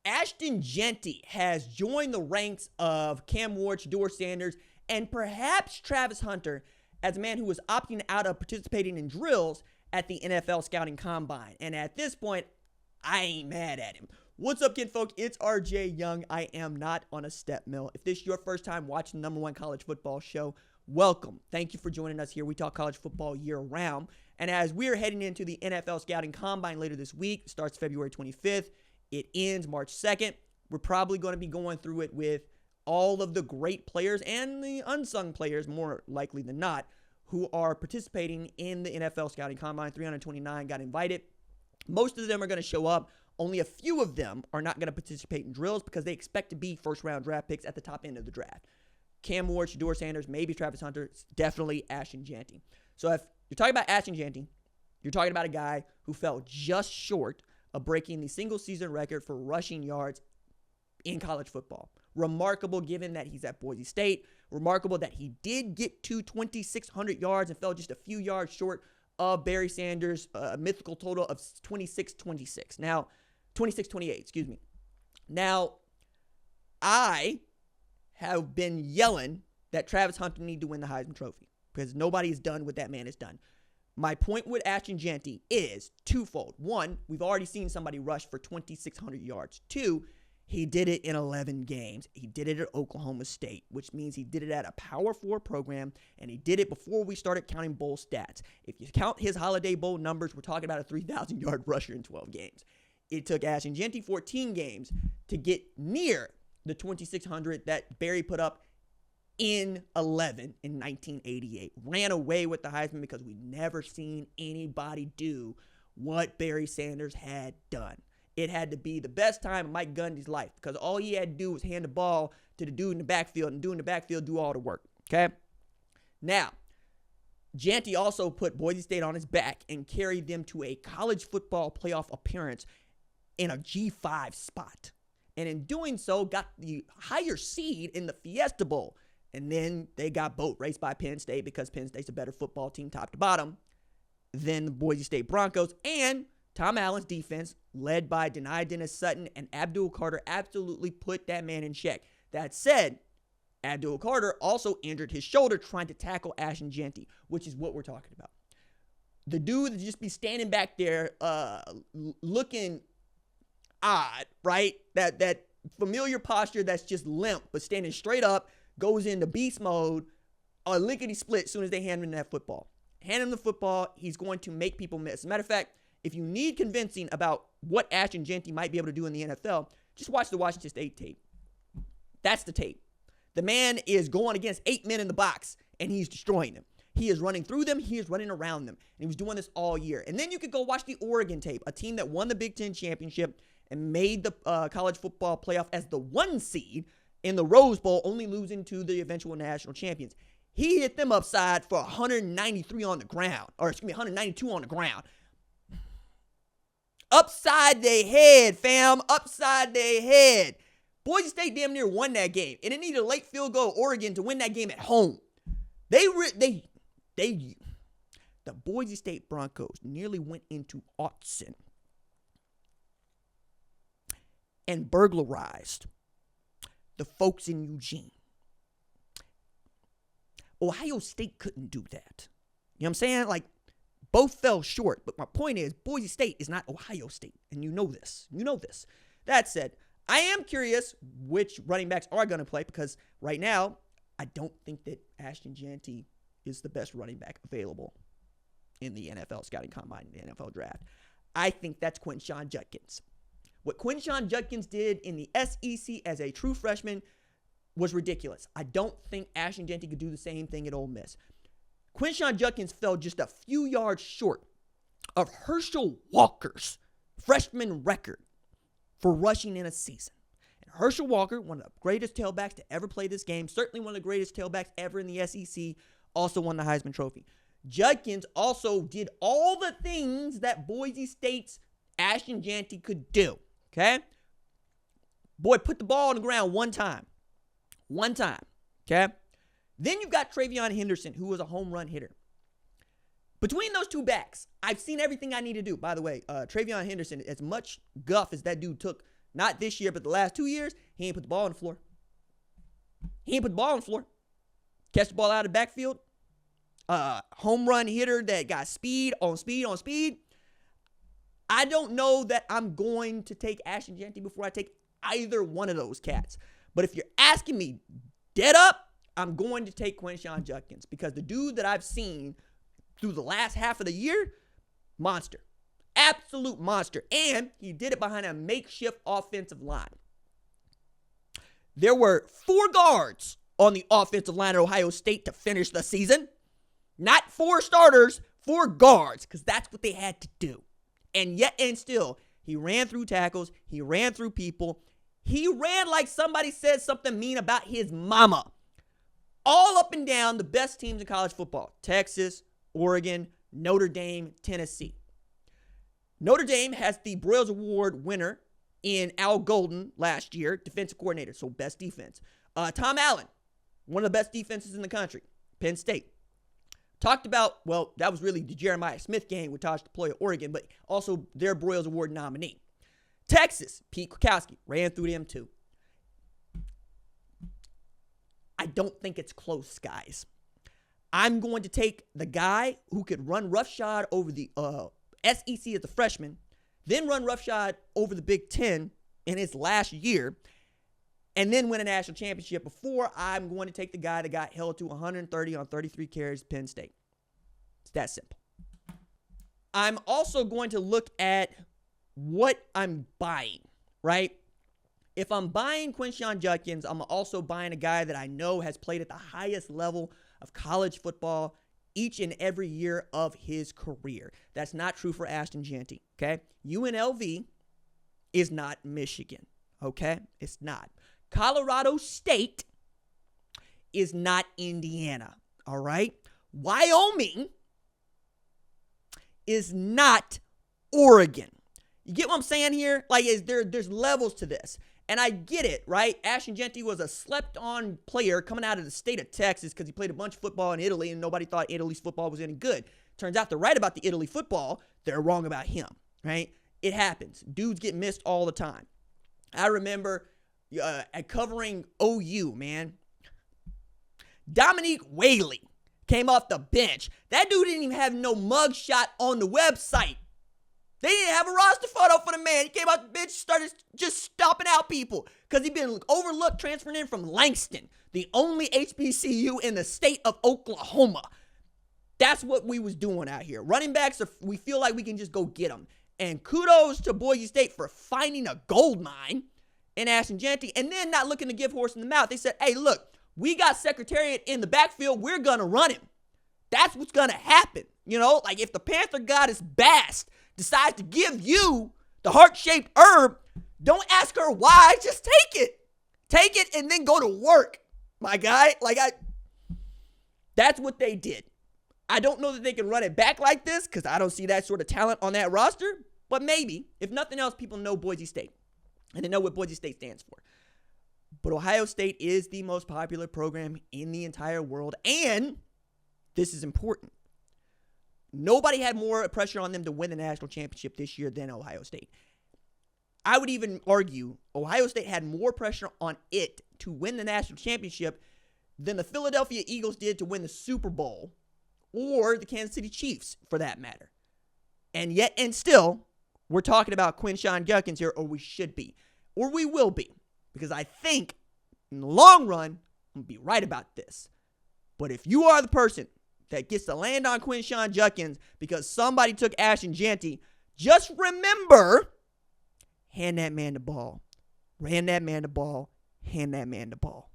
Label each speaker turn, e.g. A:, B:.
A: Ashton Jeanty has joined the ranks of Cam Ward, Shedeur Sanders, and perhaps Travis Hunter as a man who was opting out of participating in drills at the NFL Scouting Combine. And at this point, I ain't mad at him. What's up, kinfolk? It's RJ Young. I am not on a step mill. If this is your first time watching the #1 college football show, welcome. Thank you for joining us here. We talk college football year round. And as we're heading into the NFL Scouting Combine later this week, it starts February 25th. It ends March 2nd. We're probably going to be going through it with all of the great players and the unsung players, more likely than not, who are participating in the NFL Scouting Combine. 329 got invited. Most of them are going to show up. Only a few of them are not going to participate in drills because they expect to be first-round draft picks at the top end of the draft. Cam Ward, Shedeur Sanders, maybe Travis Hunter, definitely Ashton Jeanty. So if you're talking about Ashton Jeanty, you're talking about a guy who fell just short of breaking the single-season record for rushing yards in college football. Remarkable given that he's at Boise State. Remarkable that he did get to 2,600 yards and fell just a few yards short of Barry Sanders' mythical total of 26-28, excuse me. Now, I have been yelling that Travis Hunter need to win the Heisman Trophy because nobody has done what that man has done. My point with Ashton Jeanty is twofold. One, we've already seen somebody rush for 2,600 yards. Two, he did it in 11 games. He did it at Oklahoma State, which means he did it at a Power 4 program, and he did it before we started counting bowl stats. If you count his Holiday Bowl numbers, we're talking about a 3,000-yard rusher in 12 games. It took Ashton Jeanty 14 games to get near the 2,600 that Barry put up in 11 in 1988. Ran away with the Heisman because we never seen anybody do what Barry Sanders had done. It had to be the best time of Mike Gundy's life because all he had to do was hand the ball to the dude in the backfield and dude in the backfield do all the work, okay? Now, Jeanty also put Boise State on his back and carried them to a college football playoff appearance in a G5 spot. And in doing so, got the higher seed in the Fiesta Bowl. And then they got boat raced by Penn State because Penn State's a better football team top to bottom than the Boise State Broncos. And Tom Allen's defense, led by Dennis Sutton and Abdul Carter, absolutely put that man in check. That said, Abdul Carter also injured his shoulder trying to tackle Ashton Jeanty, which is what we're talking about. The dude that just be standing back there looking odd, right? That familiar posture that's just limp, but standing straight up, goes into beast mode, lickety-split as soon as they hand him that football. Hand him the football, he's going to make people miss. As a matter of fact, if you need convincing about what Ashton Jeanty might be able to do in the NFL, just watch the Washington State tape. That's the tape. The man is going against 8 men in the box, and he's destroying them. He is running through them. He is running around them. And he was doing this all year. And then you could go watch the Oregon tape, a team that won the Big Ten championship and made the college football playoff as the 1 seed in the Rose Bowl, only losing to the eventual national champions. He hit them upside for 193 on the ground, or 192 on the ground. Upside their head, fam. Upside their head. Boise State damn near won that game. And it needed a late field goal Oregon to win that game at home. The Boise State Broncos nearly went into Autzen and burglarized the folks in Eugene. Ohio State couldn't do that. You know what I'm saying? Like, both fell short, but my point is Boise State is not Ohio State, and you know this. You know this. That said, I am curious which running backs are going to play because right now I don't think that Ashton Jeanty is the best running back available in the NFL Scouting Combine, in the NFL Draft. I think that's Quinshon Judkins. What Quinshon Judkins did in the SEC as a true freshman was ridiculous. I don't think Ashton Jeanty could do the same thing at Ole Miss. Quinshon Judkins fell just a few yards short of Herschel Walker's freshman record for rushing in a season. And Herschel Walker, one of the greatest tailbacks to ever play this game, certainly one of the greatest tailbacks ever in the SEC, also won the Heisman Trophy. Judkins also did all the things that Boise State's Ashton Jeanty could do, okay? Boy, put the ball on the ground one time, okay? Then you've got Travion Henderson, who was a home run hitter. Between those two backs, I've seen everything I need to do. By the way, Travion Henderson, as much guff as that dude took Not this year, but the last 2 years, he ain't put the ball on the floor. Catch the ball out of the backfield. Home run hitter that got speed on speed. I don't know that I'm going to take Ashton Jeanty before I take either one of those cats. But if you're asking me dead up, I'm going to take Quinshon Judkins because the dude that I've seen through the last half of the year, monster. Absolute monster. And he did it behind a makeshift offensive line. There were 4 guards on the offensive line at Ohio State to finish the season. Not 4 starters, 4 guards, because that's what they had to do. And yet and still, he ran through tackles. He ran through people. He ran like somebody said something mean about his mama. All up and down the best teams in college football. Texas, Oregon, Notre Dame, Tennessee. Notre Dame has the Broyles Award winner in Al Golden last year, defensive coordinator, so best defense. Tom Allen, one of the best defenses in the country, Penn State. Talked about, well, that was really the Jeremiah Smith game with Taj Deploy at Oregon, but also their Broyles Award nominee. Texas, Pete Kwiatkowski, ran through them too. I don't think it's close, guys. I'm going to take the guy who could run roughshod over the SEC as a freshman, then run roughshod over the Big Ten in his last year, and then win a national championship before I'm going to take the guy that got held to 130 on 33 carries at Penn State. It's that simple. I'm also going to look at what I'm buying, right? If I'm buying Quinshon Judkins, I'm also buying a guy that I know has played at the highest level of college football each and every year of his career. That's not true for Ashton Jeanty, okay? UNLV is not Michigan, okay? It's not. Colorado State is not Indiana, all right? Wyoming is not Oregon. You get what I'm saying here? Like, there's levels to this. And I get it, right? Ashton Jeanty was a slept-on player coming out of the state of Texas because he played a bunch of football in Italy and nobody thought Italy's football was any good. Turns out they're right about the Italy football. They're wrong about him, right? It happens. Dudes get missed all the time. I remember at covering OU, man. Dominique Whaley came off the bench. That dude didn't even have no mugshot on the website. They didn't have a roster photo for the man. He came out the bench, started just stomping out people because he'd been overlooked transferring in from Langston, the only HBCU in the state of Oklahoma. That's what we was doing out here. Running backs, we feel like we can just go get them. And kudos to Boise State for finding a gold mine in Ashton Jeanty and then not looking to give horse in the mouth. They said, hey, look, we got Secretariat in the backfield. We're going to run him. That's what's going to happen. You know, like if the Panther goddess Bast decides to give you the heart-shaped herb, don't ask her why. Just take it. Take it and then go to work, my guy. That's what they did. I don't know that they can run it back like this because I don't see that sort of talent on that roster. But maybe, if nothing else, people know Boise State. And they know what Boise State stands for. But Ohio State is the most popular program in the entire world. And this is important. Nobody had more pressure on them to win the national championship this year than Ohio State. I would even argue Ohio State had more pressure on it to win the national championship than the Philadelphia Eagles did to win the Super Bowl or the Kansas City Chiefs, for that matter. And yet and still, we're talking about Quinshon Judkins here, or we should be, or we will be, because I think in the long run, I'm going to be right about this. But if you are the person that gets to land on Quinshon Judkins because somebody took Ashton Jeanty, just remember, hand that man the ball. Hand that man the ball. Hand that man the ball.